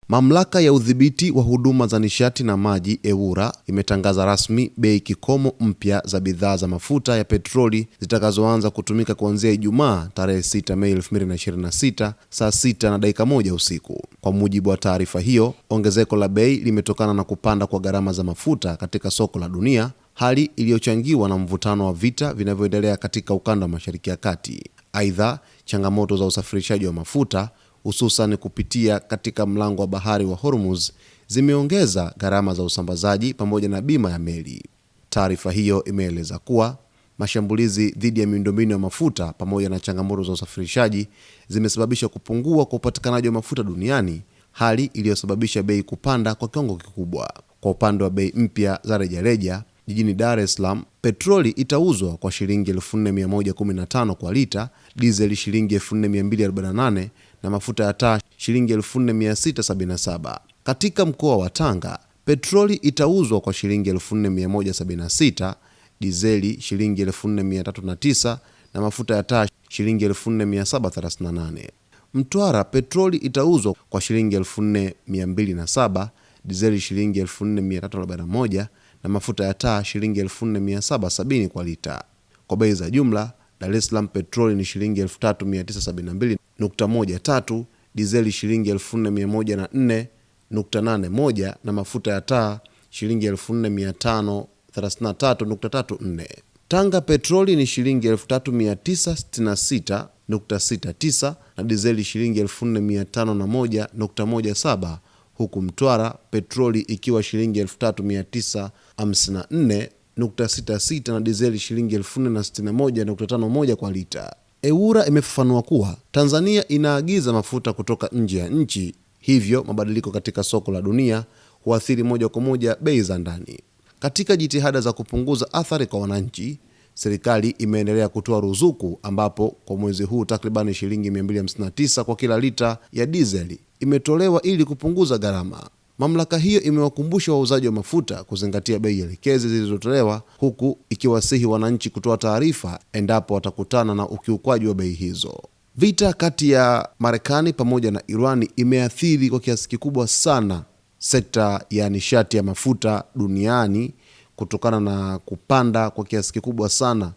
Mamlaka ya udhibiti wa huduma za nishati na maji EWURA imetangaza rasmi bei kikomo mpya za bidhaa za mafuta ya petroli zitakazoanza kutumika kuanzia Ijumaa tarehe 6 Mei 2026 saa 6:01 usiku. Kwa mujibu wa taarifa hiyo, ongezeko la bei limetokana na kupanda kwa gharama za mafuta katika soko la dunia, hali iliyochangiwa na mvutano wa vita vinavyoendelea katika ukanda wa Mashariki ya Kati. Aidha, changamoto za usafirishaji wa mafuta hususan kupitia katika mlango wa bahari wa Hormuz zimeongeza gharama za usambazaji pamoja na bima ya meli. Taarifa hiyo imeeleza kuwa mashambulizi dhidi ya miundombinu ya mafuta pamoja na changamoto za usafirishaji zimesababisha kupungua kwa upatikanaji wa mafuta duniani, hali iliyosababisha bei kupanda kwa kiwango kikubwa. Kwa upande wa bei mpya za rejareja, jijini Dar es Salaam, petroli itauzwa kwa shilingi 4115 kwa lita, diesel shilingi 4248 na mafuta ya taa shilingi 4677. Katika mkoa wa Tanga, petroli itauzwa kwa shilingi 4176, dizeli shilingi 4309 na mafuta ya taa shilingi 4738. Mtwara, petroli itauzwa kwa shilingi 4207, dizeli shilingi 4341 na mafuta ya taa shilingi 4770 kwa lita. Kwa bei za jumla, Dar es Salaam petroli ni shilingi 3972.13, dizeli shilingi 4104.81 na mafuta ya taa shilingi 4533.34. Tanga petroli ni shilingi 3966.69 na dizeli shilingi 4501.17, huku Mtwara petroli ikiwa shilingi 3954.66 na dizeli shilingi 4061.51 kwa lita. EWURA imefafanua kuwa Tanzania inaagiza mafuta kutoka nje ya nchi, hivyo mabadiliko katika soko la dunia huathiri moja kwa moja bei za ndani. Katika jitihada za kupunguza athari kwa wananchi, serikali imeendelea kutoa ruzuku ambapo kwa mwezi huu takriban shilingi 259 kwa kila lita ya dizeli imetolewa ili kupunguza gharama. Mamlaka hiyo imewakumbusha wauzaji wa mafuta kuzingatia bei elekezi zilizotolewa, huku ikiwasihi wananchi kutoa taarifa endapo watakutana na ukiukwaji wa bei hizo. Vita kati ya Marekani pamoja na Irani imeathiri kwa kiasi kikubwa sana sekta ya nishati ya mafuta duniani kutokana na kupanda kwa kiasi kikubwa sana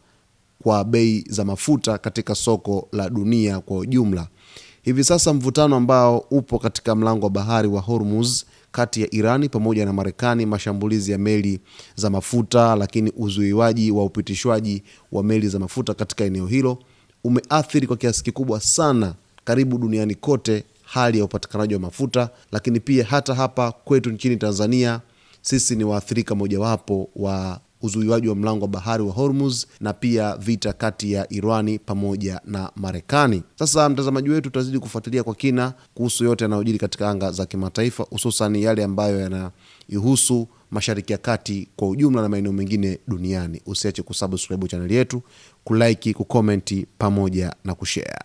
kwa bei za mafuta katika soko la dunia kwa ujumla. Hivi sasa mvutano ambao upo katika mlango wa bahari wa Hormuz kati ya Irani pamoja na Marekani, mashambulizi ya meli za mafuta, lakini uzuiwaji wa upitishwaji wa meli za mafuta katika eneo hilo umeathiri kwa kiasi kikubwa sana karibu duniani kote hali ya upatikanaji wa mafuta, lakini pia hata hapa kwetu nchini Tanzania sisi ni waathirika mojawapo wa uzuiwaji wa mlango wa bahari wa Hormuz na pia vita kati ya Irani pamoja na Marekani. Sasa mtazamaji wetu, tutazidi kufuatilia kwa kina kuhusu yote yanayojiri katika anga za kimataifa, hususan yale ambayo yanahusu Mashariki ya Kati kwa ujumla na maeneo mengine duniani. Usiache kusubscribe channel yetu, kulike, kucomment pamoja na kushare.